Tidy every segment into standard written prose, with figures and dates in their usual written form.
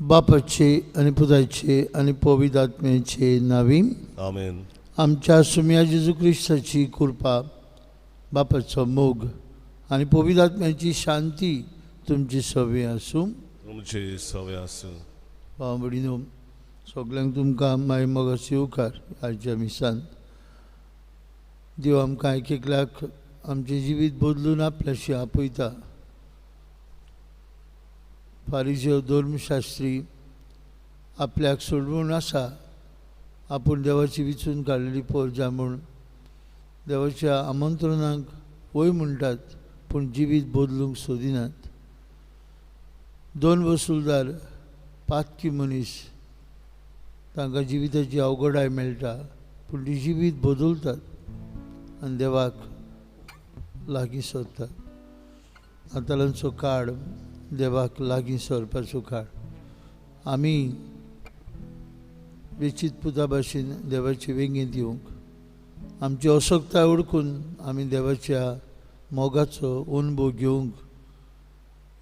बापाचे आणि पुताचे आणि पवित्र आत्म्याचे नावी आमेन. आमच्या सुम्या जेजू ख्रिस्ताची कृपा, बापाचो मोग आणि पवित्र आत्म्याची शांती तुमची सवय आसूं. तुमची सवय आसूं. भाव भयणीनो, सगळ्यांक तुमकां माय मोगाची उकार आजच्या मिसान. देव आमकां एक एकल्याक आमचें जिवीत बदलून आपल्याशी आपयता. फारिझेव धर्मशास्त्री आपल्याक सोडवून आसा, आपूण देवाची विचून काडलेली पोरजा म्हूण देवाच्या आमंत्रणाक वय म्हणटात, पूण जिवीत बदलूंक सोदिनात. दोन वसूलदार पातकी मनीस, तांकां जिविताची अवघडाय मेळटा, पूण ती जिवीत बदलतात आनी देवाक लागीं सरतात. आतांचो काळ देवाक लागीं सरपाचो काळ. आमी वेचीत पुता भाशेन देवाचे वेंगेंत येवंक, आमची असक्ताय ओळखून आमी देवाच्या मोगाचो अनुभव घेवंक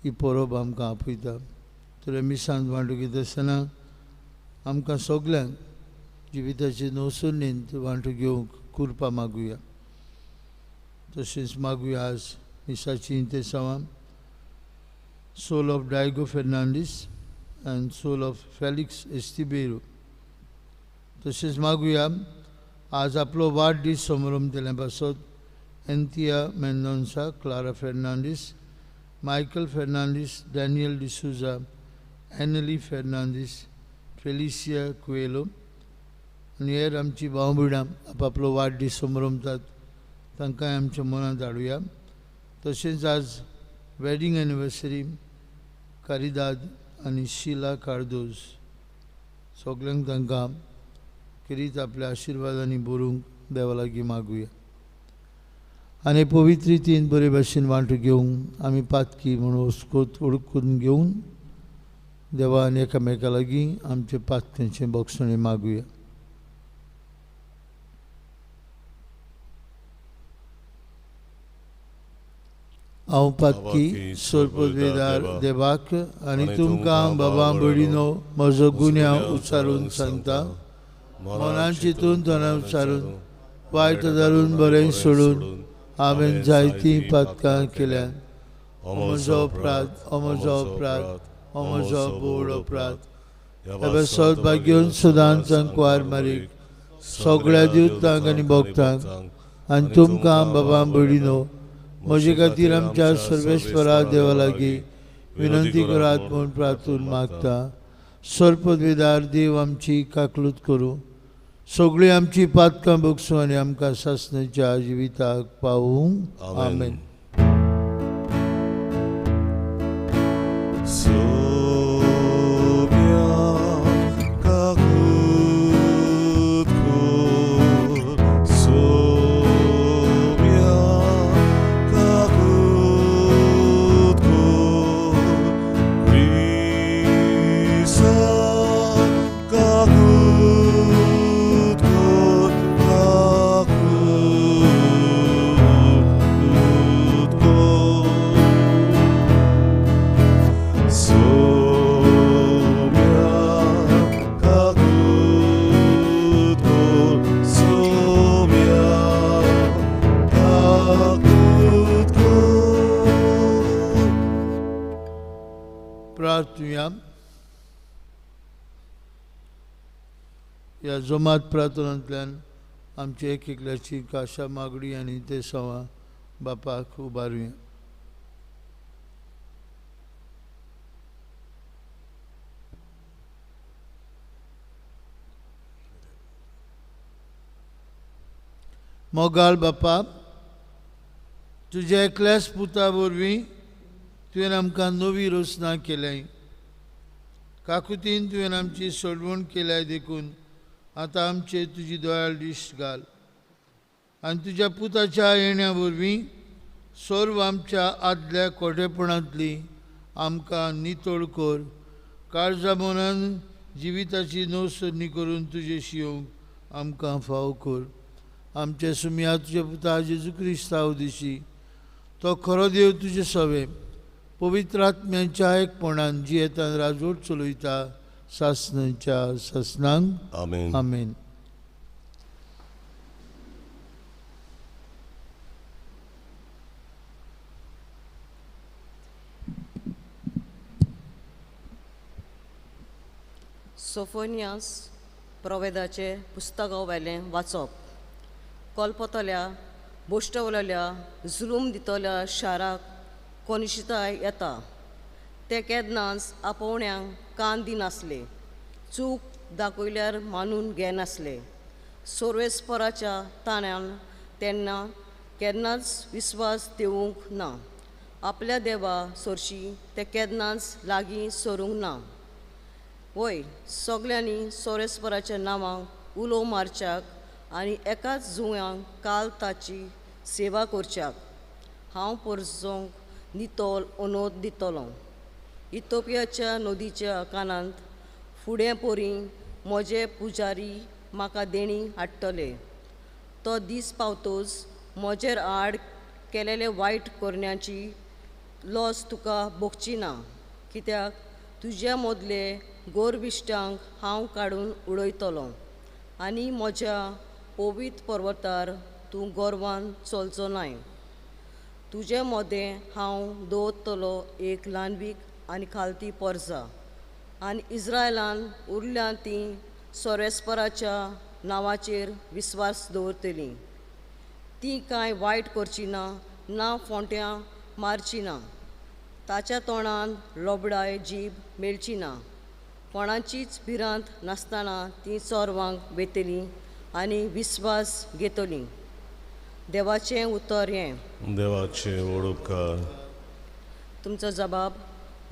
ही परब आमकां आपयता. तर मिसांत वांटो घेता आसतना आमकां सगल्यांक जिविताचे नवसरणेंत वांटो घेवंक कृपा मागुया. तशेंच मागुया आज मिसाची इंतेसांवां soul of Diego Fernandes and soul of Felix Estibeiro. तशेंच मागुया आज आपलो वाडदीस समारंभ केल्या पासत एंथिया मेंडोन्सा, क्लारा फेर्नांडीस, मायकल फेर्नांडीस, डॅनियल डिसूजा, एनली फेर्नांडीस, फेलिसिया कुएलो आनी हेर आमची भाव भयणां आपलो वाडदीस समारंभात तांकांय आमच्या मनांत हाडुया. तशेंच आज वेडिंग एनिवर्सरी कारिदाद आनी शिला कार्दोज, सगल्यांक तांकां किरीत आपल्या आशिर्वादांनी भरूंक देवा लागीं मागुया. आनी पवित्र रितीन बरे भाशेन वांटो घेवंक आमी पातकी म्हणून वस्कोत ओळखून घेवन देवान एकामेका लागीं आमचे पातकेंचे बक्षणे मागुया. हांव पातकी सोरपदवेदार देवाक आनी तुमकां बाबा भयणीनो म्हजो गुन्यांव उच्चारून सांगता. मनान चिंतून तोंडान उच्चारून वायट धरून बरें सोडून हांवें जायतीं पातकां केल्यात. म्हजो अपराध, म्हजो अपराध, म्हजो बोड अपराध. ह्या सौभाग्यवन सदांच वार मारीक सगळ्या दिवतांक आनी भक्तांक आनी तुमकां बाबा भयणीनो म्हजे खातीर आमच्या सर्वेश्वरा देवा लागीं विनंती करात म्हूण प्रार्थून मागता. सरपदवेदार देव आमची काकलूत करूं, सगळीं आमची पातकां बगसूं आनी आमकां सासणेच्या जिविताक पावूं. आमेन. प्रार्थूया. ह्या जमात प्रार्थनांतल्यान आमची एक एकल्याची काशा मागणी आनी ते सवा बापाक उबारुया. मोगाळ बापा, तुज्या एकल्याच पुता वरवीं तुवें आमकां नवी रचना केल्याय. काकुतीन तुवें आमची सोडवण केल्याय देखून आतां आमचे तुजी दयाळ दिश्ट घाल आनी तुज्या पुताच्या येण्या वरवीं सर्व आमच्या आदल्या खोटेपणांतली आमकां नितळ कर. काळजा मनान जिविताची नवसरणी करून तुजेशी येवंक आमकां फाव कर. आमचे सुम्या तुजे पुता जेजू क्रिस्तांव दिशी तो खरो देव तुजे सवे पवित्र आत्म्याच्या एकपणान जियेतान राजवट चलयता सासणांच्या सासणांक आमेन. आमेन. सोफोनियास प्रोवेदाचे पुस्तकावेलें वाचप. कोलपतल्या बोश्टवलेल्या जुलूम दितल्या शाराक कोनिशिताय येता. ते केन्नाच आपोवण्यांक कान दिनासले, चूक दाखयल्यार मानून घेनासले. सोर्वेस्पराच्या ताण्यान तेन्ना केन्नाच विस्वास देवूंक ना. आपल्या देवा सोरशी ते केन्नाच लागीं सरूंक ना. वय सगल्यांनी सोरेस्पराच्या नांवांक उलो मारच्याक आनी एकाच जुंव्यांक काल ताची सेवा करच्याक हांव परजोंक नितोल ओनोद दितलों. इथोपियाच्या नदीच्या कानांत फुडें पोरी म्हजे पुजारी म्हाका देणी हाडटले. तो दीस पावतोच म्हजेर आड केलेले वायट करण्याची लॉस तुका भोगची ना, कित्याक तुज्या मदले गोरविश्टांक हांव काडून उडयतलों आनी म्हज्या पवित्र पर्वतार तूं गोरवान चलचो न्हय. तुजे मदें हांव दवरतलो एक ल्हानवीक आनी खालती परजा, आनी इस्रायलान उरल्या तीं सोरेस्पराच्या नांवाचेर विस्वास दवरतलीं. तीं कांय वायट करची ना, ना फोंट्यां मारची ना. ताच्या तोंडान लोबडाय जीब मेळची ना. कोणाचीच भिरांत नासतना तीं चोरवांक वेतलीं आनी विस्वास घेतलीं. देवाचें उतर हें. देवाचे वडोवकार. तुमचो जबाब.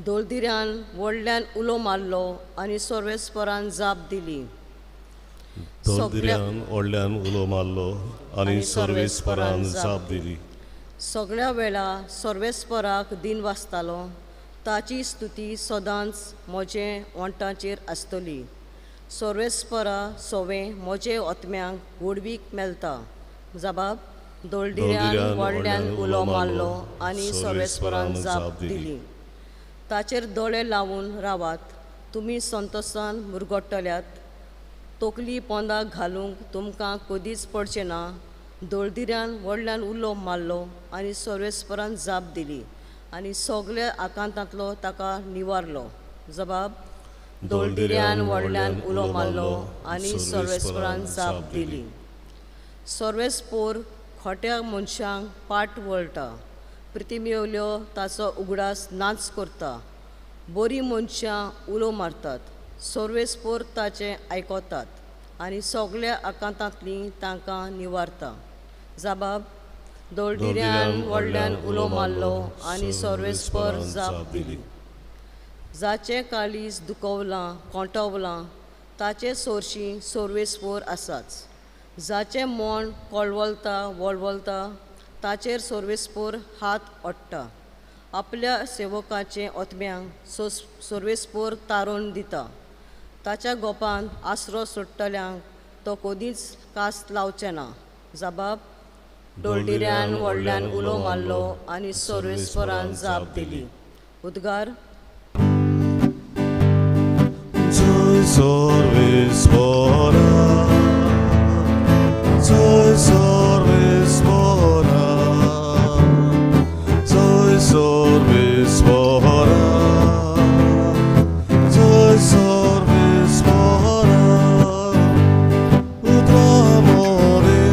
दोलदिऱ्यान व्हडल्यान उलो मारलो आनी सोर्वेस्परान जाप दिली. दोलदिऱ्यान व्हडल्यान उलो मारलो आनी सर्वेस्परान जाप दिली. सगळ्या वेळा सर्वेस्पराक दिन वाजतालो. ताची स्तुती सदांच म्हजे ओंठांचेर आसतली. सर्वेस्परा सोवें म्हजे आत्म्यांक व्हडवीक मेळटा. जबाब. दोलदिऱ्यान व्हडल्यान उलो मारलो आनी सर्वेस्परान जाप दिली. ताचेर दोळे लावून रावात. तुमी संतोशान मुरगोडटल्यात. तोकली पोंदाक घालूंक तुमकां कदीच पडचें ना. दोलदिऱ्यान व्हडल्यान उलो मारलो आनी सर्वेस्परान जाप दिली आनी सगल्या आकांतांतलो ताका निवारलो. जबाब. दोलदिऱ्यान व्हडल्यान उलो मारलो आनी सर्वेस्परान जाप दिली. सर्वेस्पोर खोट्या मनशांक पाट वळटा. प्रिथिवीवेल्यो ताचो उगडास नाच करता. बरी मनशां उलो मारतात. सर्वेस्पोर ताचें आयकोतात आनी सगल्या आकांतांतलीं तांकां निवारता. जबाब. दोलदिऱ्यान व्हडल्यान उलो मारलो आनी सर्वेस्पर जाप दिली. जाचें काळीज दुखवलां कोंटवलां ताचे सोरशीं सर्वेस्पोर आसाच. जाचें मोण कळवळता वळवळता ताचेर सर्वेस्पोर हात ओडटा. आपल्या सेवकाचे आत्म्यांक सर्वेस्पोर तारून दिता. ताच्या गोपान आसरो सोडटल्यांक तो कदींच कास्त लावचें ना. जबाब. दोलदिऱ्यान व्हडल्यान उलो मारलो आनी सर्वेस्परान जाप दिली. उद्गार. जय सर्वेस्परा, जय सर्वेस्परा, जय सर्वेस्परा, जय सर्वेस्परा. उद्रामोरे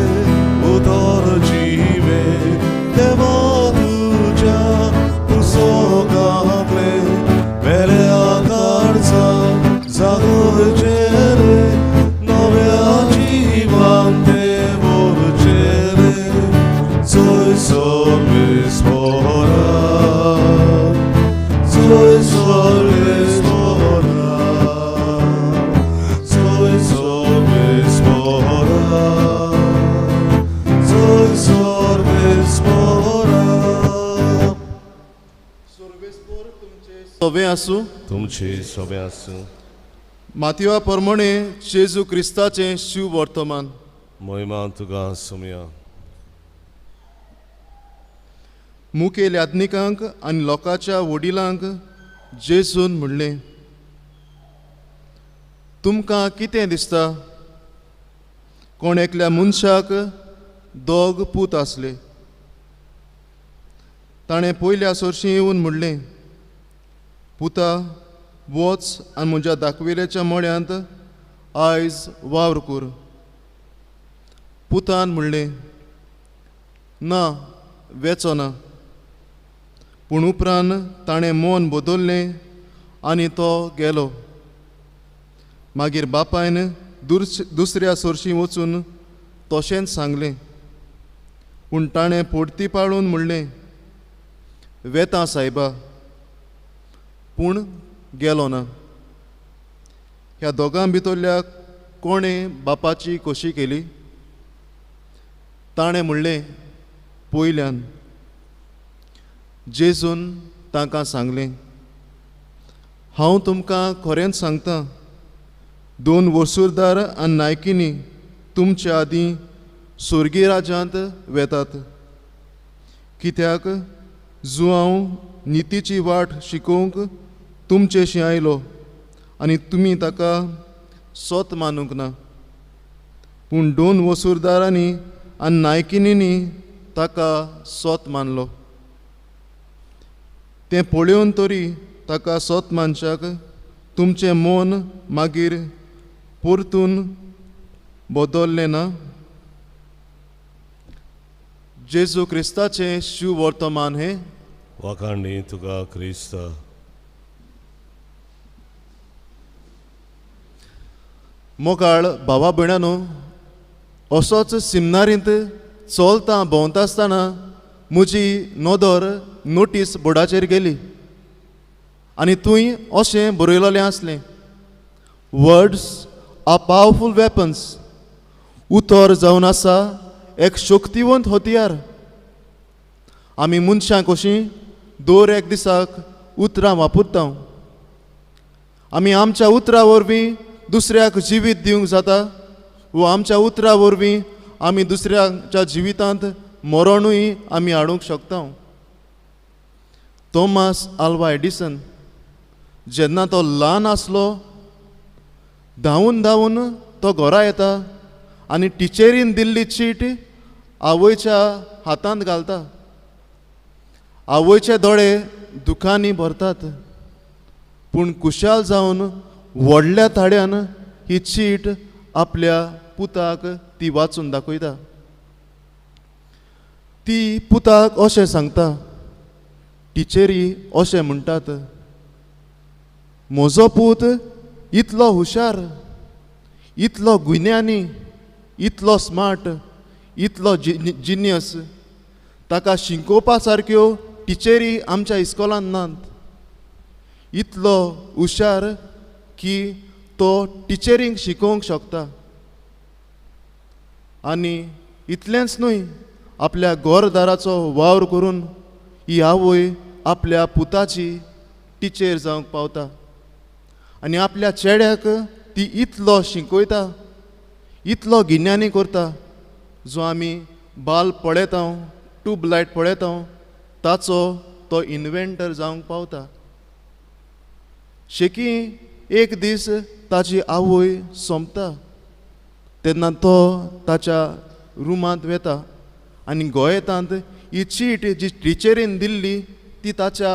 उदर जीवे देवा तुझ्या पुस्तकांतले वेल्या कारचा जागोचे रे. नव्या जिवान देवोरचे रे. जय सर्वेस्परा, जय सर्वेस्परा, जय सर्वेस्परा, जय सर्वेस्परा. सोबे आसूं. तुमचे सोबे आसूं. मातयेवा प्रमाणे जेजू क्रिस्ताचें शिव वर्तमान. महिमा तुका सुमया. मुखेल याज्ञिकांक आनी लोकांच्या वडिलांक जेजून म्हणलें, तुमकां कितें दिसता? कोण एकल्या मनशाक दोग पूत आसले. ताणें पयल्या सोर्शी येवन म्हणलें, पुता, वच आनी म्हज्या दाखविलेच्या मळ्यांत आयज वावर कर. पुतान म्हणलें, ना, वेचो ना. पूण उपरांत ताणें मन बदल्लें आनी तो गेलो. मागीर बापायन दुसऱ्या सोर्शी वचून तशेंच सांगलें. पूण ताणें पोडती पाळून म्हणलें, वेता सायबा, पूण गेलो ना. ह्या दोगां भितरल्या कोणें बापाची खोशी केली? ताणें म्हणलें, पयल्यान. जेजून तांकां सांगलें, हांव तुमकां खरेंच सांगतां, 2 वसूरदार आनी नायकिनी तुमच्या आदीं स्वर्गीय राज्यांत वेतात. कित्याक जो हांव नितीची वाट शिकोवंक तुमचेशी आयलो आनी तुमी ताका सोत मानूंक ना, पूण 2 वसूरदारांनी आनी नायकिनींनी ताका सोत मानलो. तें पळोवन तरी ताका सोत मानशाक तुमचें मन मागीर परतून बदल्लें ना? जेजू क्रिस्ताचें शिव वर्तमान हें. वाखाणणी तुका क्रिस्त. मोगाळ भावा भयणांनो, असोच सिमनारींत चलता भोंवता आसतना म्हजी नदर नोटीस बोर्डाचेर गेली आनी थंय अशें बरयलोलें आसलें, वर्ड्स आर पावरफूल वेपन्स. उतर जावन आसा एक शक्तिवंत हतियार. आमी मनशां कशीं दर एक दिसाक उतरां वापरता. आमी आमच्या उतरां वरवीं दुसऱ्याक जिवीत दिवंक जाता, वो आमच्या उतरां वरवीं आमी दुसऱ्याच्या जिवितांत मरणूय आमी हाडूंक शकता. थॉमस आल्वा एडिसन जेन्ना तो ल्हान आसलो, धांवून धांवून तो घरा येता आनी टिचेरीन दिल्ली चीट आवयच्या हातांत घालता. आवयचे दोळे दुखांनी भरतात, पूण कुशाल जावन व्हडल्या थाड्यान ही चीट आपल्या पुताक ती वाचून दाखयता. ती पुताक अशें सांगता, टिचेरी अशें म्हणटात, म्हजो पूत इतलो हुशार, इतलो गुन्यांनी, इतलो स्मार्ट, इतलो जिनियस, ताका शिकोवपा सारक्यो टिचेरी आमच्या इस्कॉलांत नात. इतलो हुशार की तो टिचेरींक शिकोवंक शकता. आनी इतलेंच न्हय, आपल्या घरदाराचो वावर करून ही आवय आपल्या पुताची टिचेर जावंक पावता. आनी आपल्या चेड्याक ती इतलो शिकयता, इतलो गिन्यानी करता, जो आमी बाल पळयता, ट्यूबलायट पळयता, ताचो तो इन्व्हेंटर जावंक पावता. शेकी एक दीस ताची आवय सोंपता तेन्ना तो ताच्या रुमांत वेता आनी गोंयेतांत ही चीट जी टिचेरीन दिल्ली ती ताच्या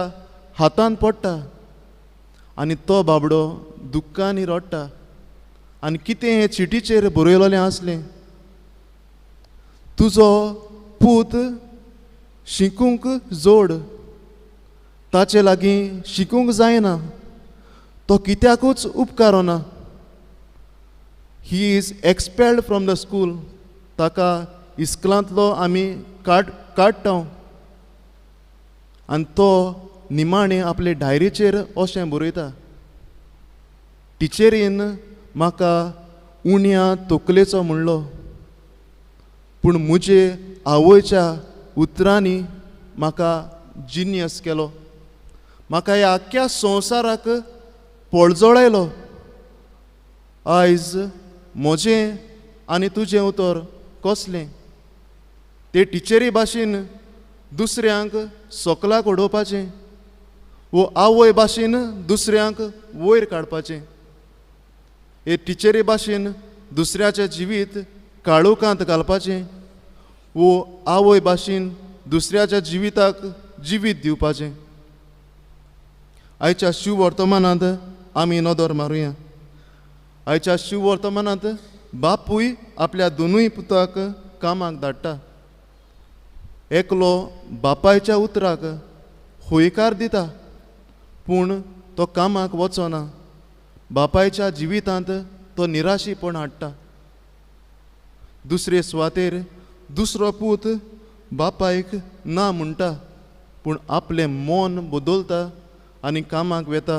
हातांत पडटा. आनी तो बाबडो दुख्खांनी रडटा. आनी कितें हे चिटीचेर बरयलोलें आसलें, तुजो पूत शिकूंक जोड, ताचे लागीं शिकूंक जायना, तो कित्याकूच उपकारो ना. He is expelled from the school. ताका इस्कलांतलो आमी काडटा. आनी तो निमाणें आपले डायरीचेर अशें बरयता, टिचेरीन म्हाका उण्या तकलेचो म्हणलो, पूण म्हजे आवयच्या उतरांनी म्हाका जिनियस केलो. म्हाका ह्या आख्ख्या संवसाराक पळजोळयलो. आयज म्हजें आनी तुजें उतर कसलें? ते टिचेरी भाशेन दुसऱ्यांक सोकलाक उडोवपाचें वो आवय भाशेन दुसऱ्यांक वयर काडपाचें. हे टिचरे भाशेन दुसऱ्याचें जिवीत काळोखांत घालपाचें वो आवय भाशेन दुसऱ्याच्या जिविताक जिवीत दिवपाचें. आयच्या शिव वर्तमानांत आमी नदर मारुया. आयच्या शिव वर्तमानांत बापूय आपल्या दोनूय पुताक कामाक धाडटा. एकलो बापायच्या उतराक होयकार दिता पूण तो कामाक वचना. बापायच्या जिवितांत तो निराशीपण हाडटा. दुसरे सुवातेर दुसरो पूत बापायक ना म्हणटा पूण आपलें मन बदलता आनी कामाक वेता.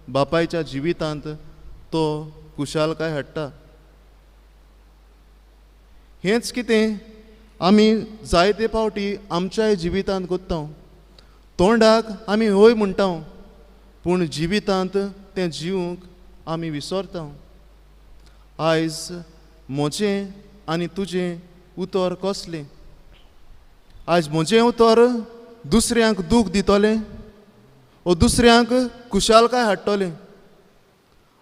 बापायच्या जिवितांत तो कुशालकाय हाडटा. हेंच कितें आमी जायते फावटी आमच्याय जिवितांत कोत्ता. तोंडाक आमी होय म्हणटा पूण जिवितांत तें जिवंक आमी विसरता. आयज म्हजें आनी तुजें उतर कसलें? आयज म्हजें उतर दुसऱ्यांक दूख दितलें वो दुसऱ्यांक कुशालकाय हाडटलें?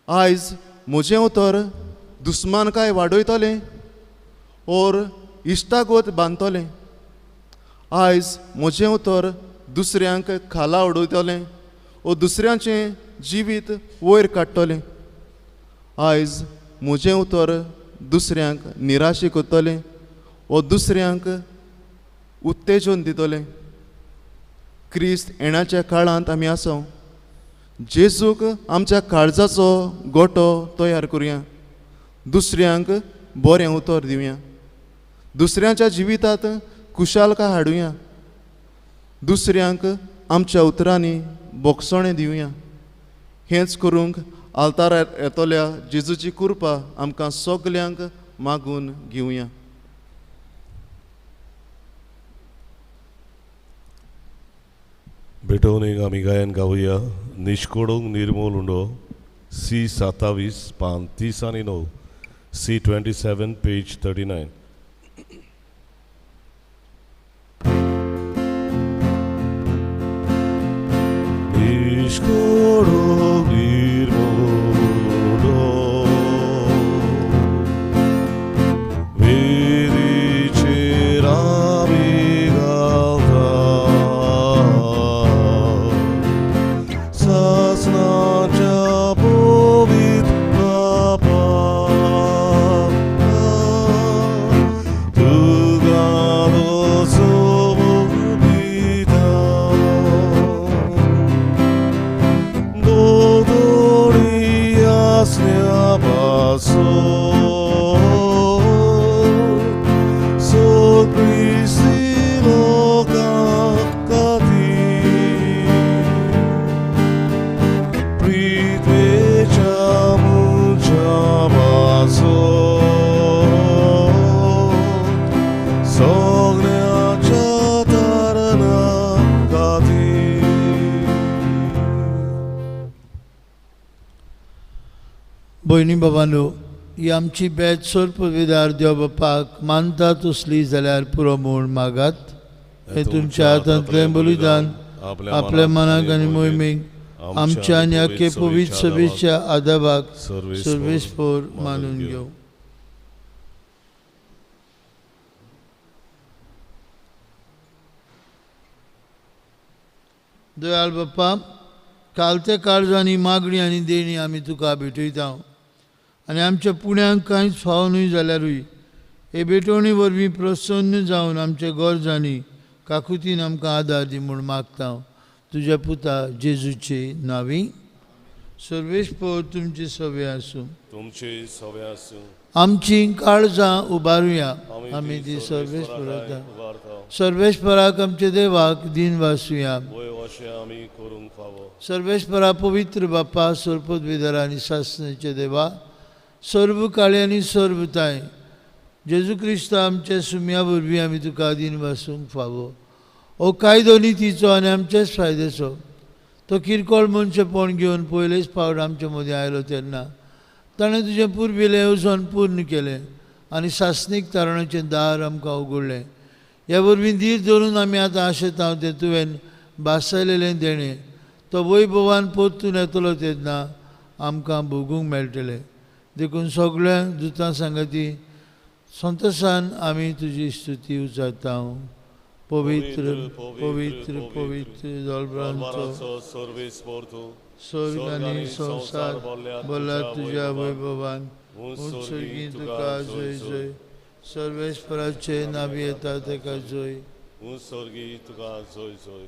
आयज म्हजें उतर दुस्मानकाय वाडयतलें ओर इश्टागोत बांदतलें? आयज म्हजें उतर दुसऱ्यांक खाला उडयतलें वो दुसऱ्यांचें जिवीत वयर काडटलें? आयज म्हजें उतर दुसऱ्यांक निराशी करतलें वो दुसऱ्यांक उत्तेजन दितलें? क्रिस्त येण्याच्या काळांत आमी आसा. जेजूक आमच्या काळजाचो गोठो तयार करुया. दुसऱ्यांक बरें उतर दिवया. दुसऱ्यांच्या जिवितांत कुशालकाय हाडुया. दुसऱ्यांक आमच्या उतरांनी बोगसणें दिवया. हेंच करूंक आल्तारार येतल्या जेजूची कृपा आमकां सगल्यांक मागून घेवया. भेटवणेक आमी गायन गावया. निश्कोडोंग निर्मूल उंडो C 27 पान 30 आनी 9 C 27 page 39. Niszkodog irmódó, védicsére vigálta, szásznátja povit papa, tugáló szobita. भयणी बाबांनो, ही आमची बेज सोर पदवीदार देव बापाक मानता तसली जाल्यार पुरो म्हूण मागात. हे तुमच्या हातांतलें बलिदान आपल्या मनाक आनी मोहिमेक आमच्या आनी आख्खे पवित्र सभेच्या आदाबाक सर्वेस्पोर मानून घेवं. दयाळ बाप्पा, कालच्या काळजांनी मागणी आनी देणी आमी तुका भेटयता आनी आमच्या पुण्यांक कांयच फाव न्हय जाल्यारूय हे भेटवणी वरवीं प्रसन्न जावन आमच्या गरजांनी काकुतीन आमकां आदार दी म्हूण मागता. तुज्या पुता जेजूचे नांवी. सर्वेस्पोर तुमची सवे आसूं. तुमचे सवे आसूं. आमची काळजां उबारुया आमी ती सर्वेस्पोराक. सर्वेस्पराक आमच्या देवाक दिन वासुया. आमी करूंक फावो. सर्वेस्परा पवित्र बाप्पा, सर्पदविदार आनी शासनाचे देवा, सर्व काळे आनी सर्वताय जेजू क्रिस्त आमच्या सुम्या वरवीं आमी तुका दिन वासूंक फावो. हो कायदो नितीचो आनी आमच्याच फायद्याचो तो किरकोळ मनशापण घेवन पयलेच फावट आमचे मदीं आयलो तेन्ना ताणें तुजें पुर्विलें येवजण पूर्ण केलें आनी शासनीक तारणाचें दार आमकां उगडलें. ह्या वरवीं धीर धरून आमी आतां आशेता तें तुवें बासयलेलें देणें तो वैभवान परतून येतलो तेन्ना आमकां भोगूंक मेळटलें. देखून सगळ्या दुतां सांगाती संतोशान आमी तुजी स्तुती उचारता. पवित्र पवित्र पवित्र दोलबरांचो सर्वेस्पर तूं स्वर्ग आनी संवसार भरला तुज्या वैभवान. उत्सर्गी तुका जय जय. सर्वेस्पराचे नावी येता तेका जय. उत्सर्गी तुका जय जय.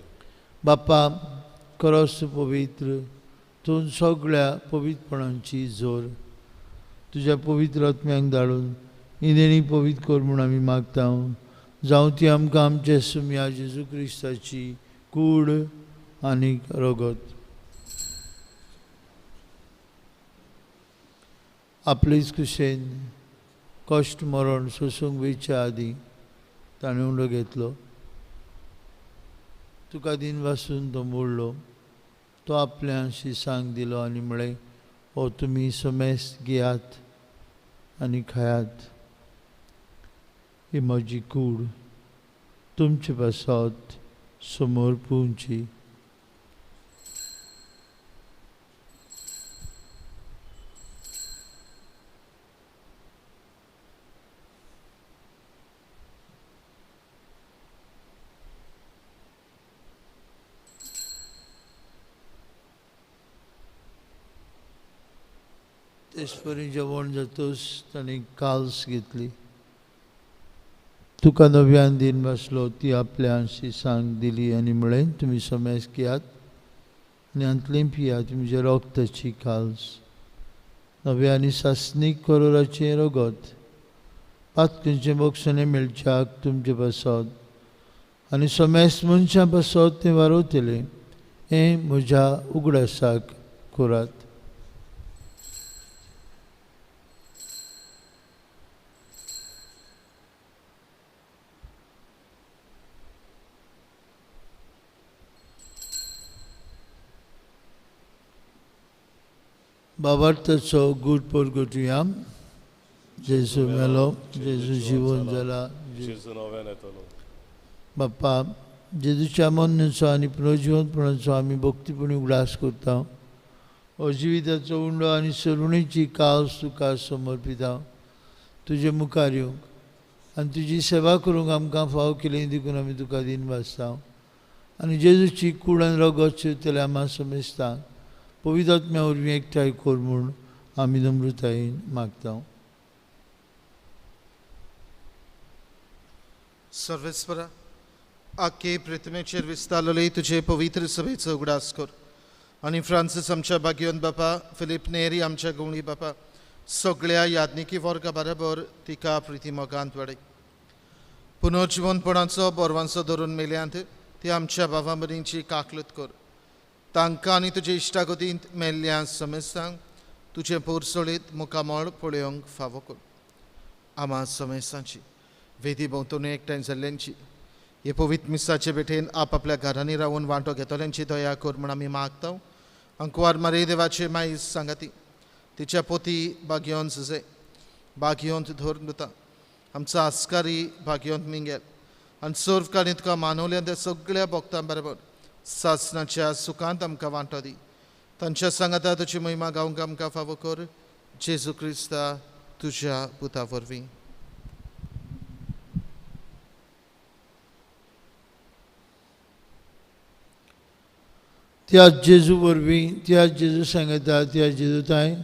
बाप्पा खरोच पवित्र, तूं सगळ्या पवित्रपणांची जोर तुज्या पवित्र आत्म्यांक धाडून ही देणी पवित्र कर म्हूण आमी मागता. जावं ती आमकां आमचे सुम्या जेजू क्रिस्ताची कूड आनी रगत. आपलेच कुशेन कश्ट मरण सोसूंक वयच्या आदीं ताणें उंडो घेतलो. तुका दिन वासून तो मोडलो. तो आपल्या शिसांक दिलो आनी म्हळें, हो तुमी समेस्त घेयात आनी खायात. ही म्हजी कूड तुमचे पासत समोर पुंची. तेसपरी जेवण जातूच ताणें काल्स घेतली. तुका नव्यान दिन बसलो ती आपल्या शिसांक दिली आनी म्हळें, तुमी समेस्त घेयात आनी हांतलें पियात. तुमच्या रक्ताची काल्स नव्या आनी सासणीक करोराचें रगत पातकेंचें मोक्षणें मेळच्याक तुमचे पासत आनी समेस्त मनशां पासत तें वारोतलें. हें म्हज्या उगडासाक करात. बाबार्थाचो गूड परगटुया. जेजू मेलो, जेजू जिवन जाला, जेजू नव्यान येतलो. बाप्पा जेजूच्या मरणाचो आनी पुनर्जिवनपणाचो आमी भक्तीपणी उगडास करता. अजिविताचो उंडो आनी सरुणीची काल्स तुका समर्पिता. तुजे मुखार येवंक आनी तुजी सेवा करूंक आमकां फाव केलें देखून आमी तुका दिन वाचता. आनी जेजूची कूड आनी रगत शिवतले आम्हा समेस्तांक पवित्र आत्म्या वरवीं एकठांय कर म्हूण आमी नम्रतायेन मागता. सर्वेस्परा आख्खे पृथ्वीचेर विस्तारलेले तुजे पवित्र सभेचो उगडास कर. आनी फ्रांसीस आमच्या भाग्यवंत बापा, फिलीप नेरी आमच्या गवळी बापा, सगळ्या याज्ञिकी वर्गा बरोबर तिका प्रिती मोगांत वाडय. पुनर्जिवनपणाचो बोरवांचो धरून मेल्यांत ती आमच्या भावा मदींची काकलत कर. तांकां आनी तुजे इश्टागतींत मेल्ल्या समेस्तांक तुजे पोरसोळेंत मुखामळ पळोवंक फावो कर. आम्हा समेस्तांची वेदी भोंवतणी एकठांय जाल्ल्यांची हे पवित्र मिसाचे भेटेन आपल्या घरांनी रावून वांटो घेतल्यांची दया कर म्हूण आमी मागता. अंकुवार मारे देवाचे माई सांगाती तिच्या पोती भाग्यवंत झुजे भाग्यवंत धोरता आमचो आस्कारी भाग्यवंत मिंगेल आनी सर्वकाळी तुका मानवल्या त्या सगळ्या भक्तां बरोबर सासणाच्या सुखांत आमकां वांटो दी. तांच्या सांगाता तुजी महिमा गावंक आमकां फावो कर. जेजू क्रिस्ता तुज्या पुता वरवीं. त्याच जेजू वरवीं त्याच जेजू सांगता त्या जेजूताय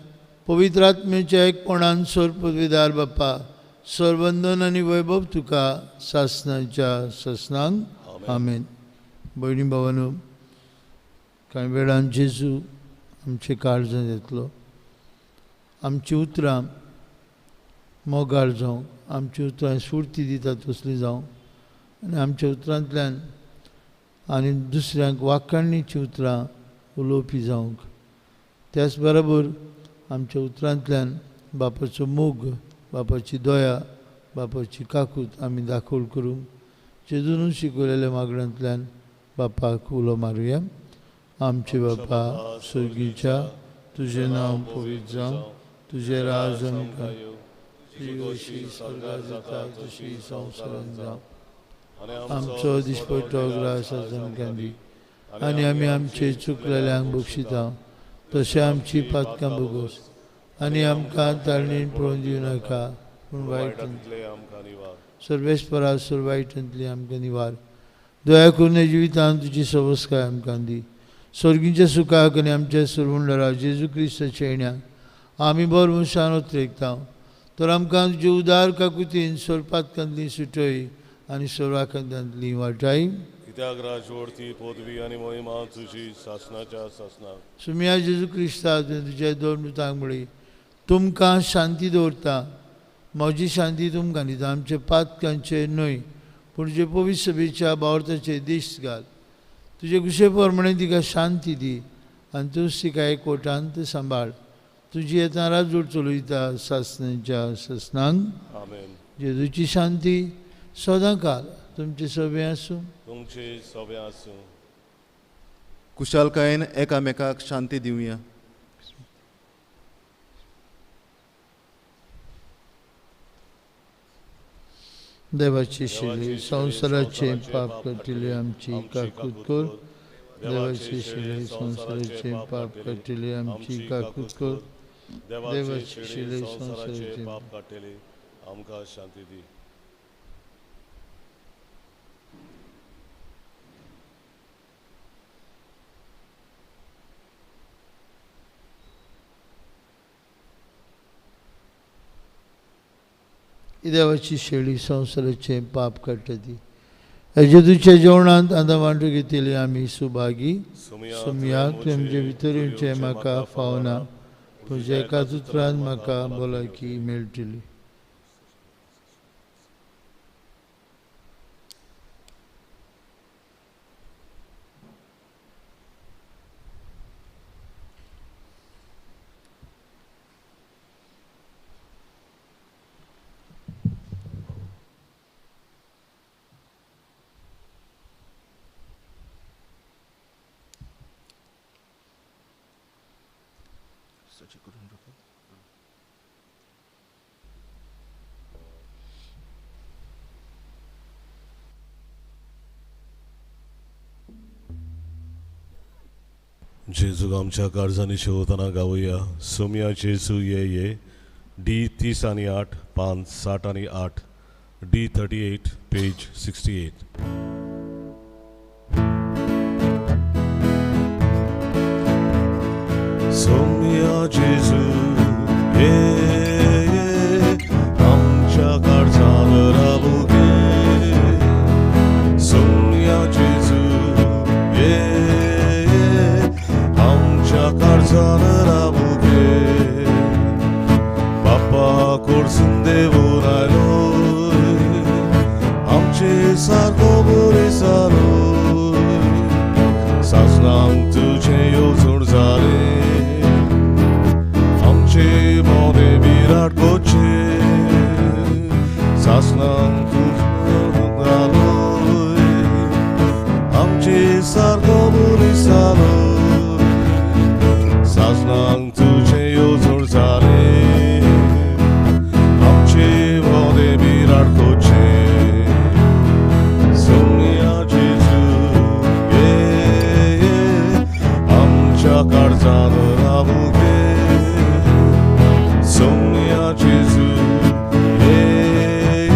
पवित्र आत्म्याच्या एकपणान सर पदवीदार बाप्पा सर्वंदन आनी वैभव तुका सासणाच्या ससनांक आमेन. भयणी भावानो, कांय वेळान जेजू आमचे काळजांत येतलो. आमची उतरां मोगाळ जावं, आमची उतरां स्फूर्ती दिता तसली जावं आनी आमच्या उतरांतल्यान आनी दुसऱ्यांक वाखाणणीची उतरां उलोवपी जावंक. त्याच बरोबर आमच्या उतरांतल्यान बापाचो मोग, बापाची दया, बापाची काकूट आमी दाखोवन करूंक जेजून शिकयलेल्या मागण्यांतल्यान बापाक उलो मारुया. आमचे बापा स्वर्गीच्या, तुजें नांव पवित्र जावं, तुजें राज आमकां तुजी कशी स्वर्गांत जाता तशी संवसारांत जावं. आमचो दिसपट्टो ग्रास आमकां दी आनी आमी आमचे चुकलेल्यांक बक्षिता तशें आमची पातकां बगोस आनी आमकां ताळणेन पळोवन दिवं नाका पूण वायटांतले आमकां निवार सर्वेस्परा वायटांतली आमकां निवार दया करून हे जिवितांत तुजी सवस्काय आमकां दी स्वर्गीच्या सुखाक आनी आमच्या सुरवंडरा जेजू क्रिस्ताच्या येण्याक आमी बरो मनशान उतरेकता तर आमकां तुजे उदार काकुतीन सोरपातकांतली सुटय आनी सोरवाकांतांतली वाटाय कित्याक राजवडती पदवी आनी महिमा तुजी सासनाच्या सासनाक सुम्या जेजू क्रिस्ता तुज्या दोन मृतांक म्हळी तुमकां शांती दवरता म्हजी शांती तुमकां दिता आमचे पातकांचे न्हय पूण तुजे पवित्र सभेच्या बावरताचे दिश्ट घाल तुजे कुशे प्रमाणे तिका शांती दी आनी तूंच तिका एकवटांत सांबाळ तुजी येता राजवड चलयता सासनाच्या सासनांक आमेन जेजूची शांती सदां काल तुमचे सभे आसूं तुमचे सभे आसूं कुशालकायेन एकामेकाक शांती दिवया देवाची शिली संवसाराचे पाप कटिले आमची काकूत कर देवाची शिली संवसाराचे पाप कटिले आमची काकूत कर देवाची शिली संवसाराचे पाप काटेले आमकां शांती दी देवाची शेळी संवसाराचे पाप काडटली हेजेदूच्या जेवणांत आतां वांटो घेतिली आमी सुभागी सुमयाक तुमचे भितरूचे म्हाका फावना तुज्या एका उतरान म्हाका भलायकी मेळटली जेजू आमच्या काळजांनी शेवताना गावया सोम्या जेजू ये D30 आणि 8 5 60 आणि 8 D38 पेज 68 सोम्या जेजू ये आमच्या काळजांनी रावू घे सोम्या जेजू ये काळजान रावू घे बाप्पा कोर्सून देवून आयलो आमचे सारको बरे सारो सासनांक तुझे येवजण जाले आमचे मोने विराट कोचे सासनांक तुझे आमचे सारको बरे सारो सासनांक तुझे येवजण जाले आमचे मोने विराट कोचे सोम्या जेजू ये आमच्या काळजान रावू घे सोम्या जेजू ये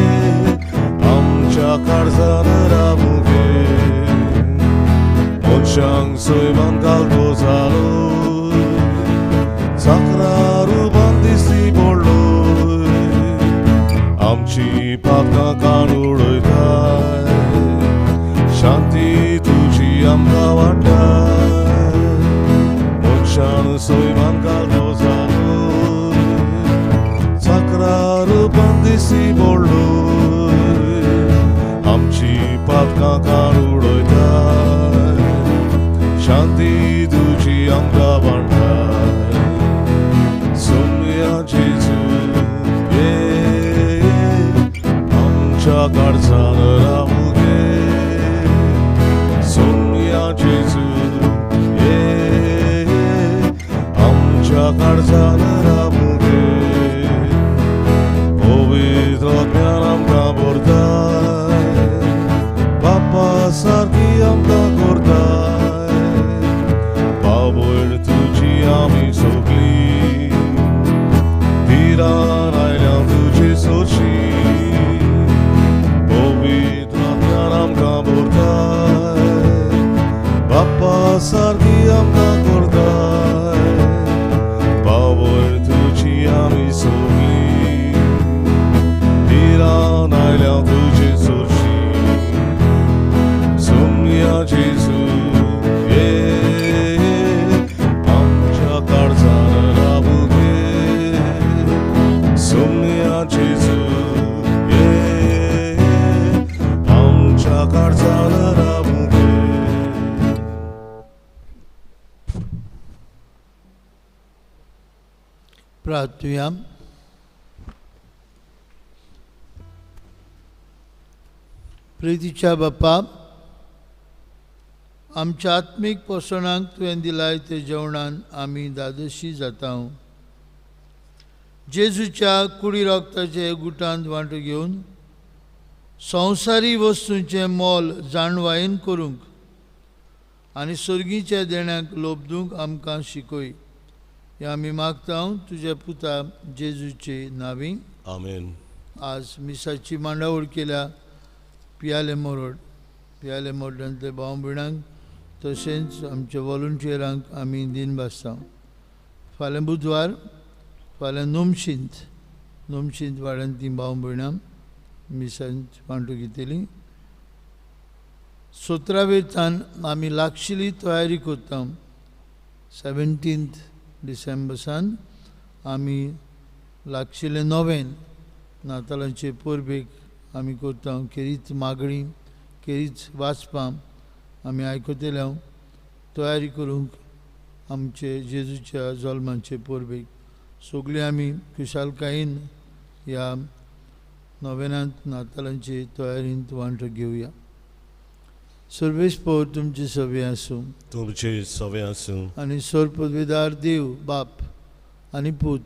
आमच्या काळजान रावू घे मनशांक सैमान घालतो जालो तक्रारू बंदिस्ती पडलो आमची पातकां काडून उडयताय शांती तुजी आमकां वाडटाय मनशान सैमान घालतो जालो तक्रारू बंदिस्ती पडलो आमची पातकां काडून उडयताय शांती तुजी आमकां वाडटाय सोम्या जेजू ये आमच्या काळजान रावू घे सोम्या जेजू ये आमच्या काळजान रावू घे पवित्र ज्ञान आमकां भरताय प्रार्थुया. प्रितीच्या बाप्पा, आमच्या आत्मीक पोसणांक तुवें दिलाय ते जेवणान आमी दादशी जाता. जेजूच्या कुडी रोगताचे गुटांत वांटो घेवन संवसारी वस्तूंचे मोल जाणवायेन करूंक आनी सर्गीच्या देण्याक लोबदूंक आमकां शिकय. हे आमी मागता तुज्या पुता जेजूचे नांवी. आमेन. आज मिसाची मांडावळ केल्या पियाले मोरडांतले भाव भयणांक तशेंच आमच्या वॉलंटियरांक आमी दिन भासता. फाल्यां बुधवार, फाल्यां नोमशींत वाड्यांतलीं भाव भयणां मिसांत वांटो घेतली. 17वें आमी लागशिल्ली तयारी करता. 17 डिसेंबर सान आमी लागशिल्ले नोवेन नातालांचे परबेक आमी करता. खेरीत मागणी, खेरीत वाचपां आमी आयकतले तयारी करूंक आमचे जेजूच्या जल्माचे परबेक सगळीं आमी खुशालकायेन ह्या नोवेनांत नातालांचे तयारींत वांटो घेवया. सर्वेस्पर तुमचे सवे आसूं. तुमचे सवे आसूं. आनी सर्पदवेदार देव बाप आनी पूत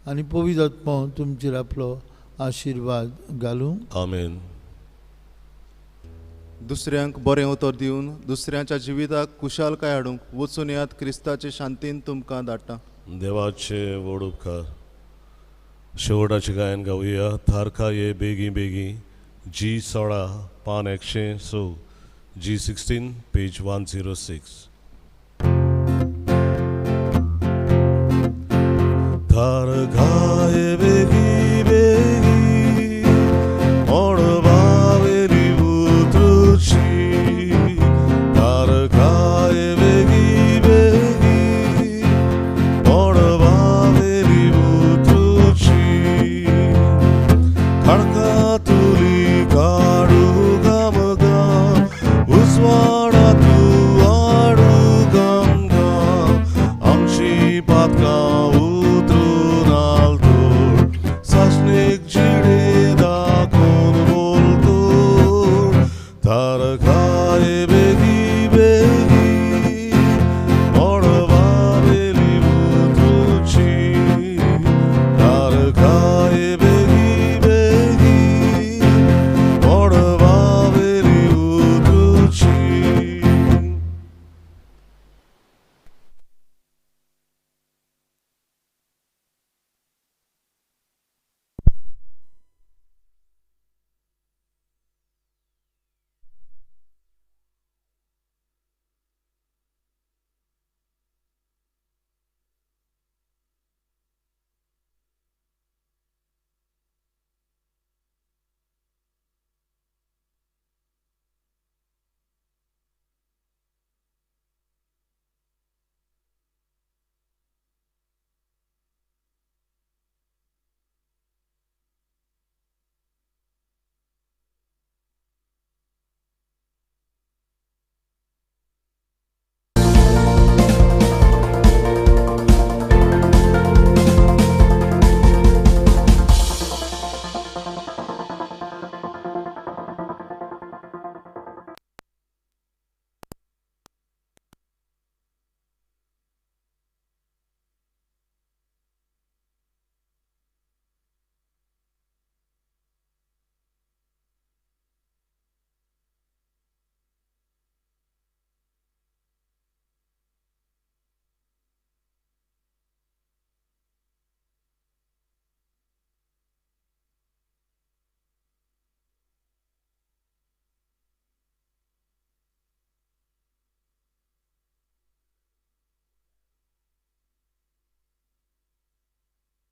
आनी पवित्र आत्मा तुमचेर आपलो आशिर्वाद घालूं. आमेन. दुसऱ्यांक बरें उतर दिवन दुसऱ्यांच्या जिविताक कुशालकाय हाडूंक वचून येयात. क्रिस्ताचे शांतीन तुमकां धाडटा. देवाचे व्हड उपकार. शेवटाचें गायन गावया. थारका ये बेगी बेगी, G16 पान 106, G16 पेज 106. थारका ये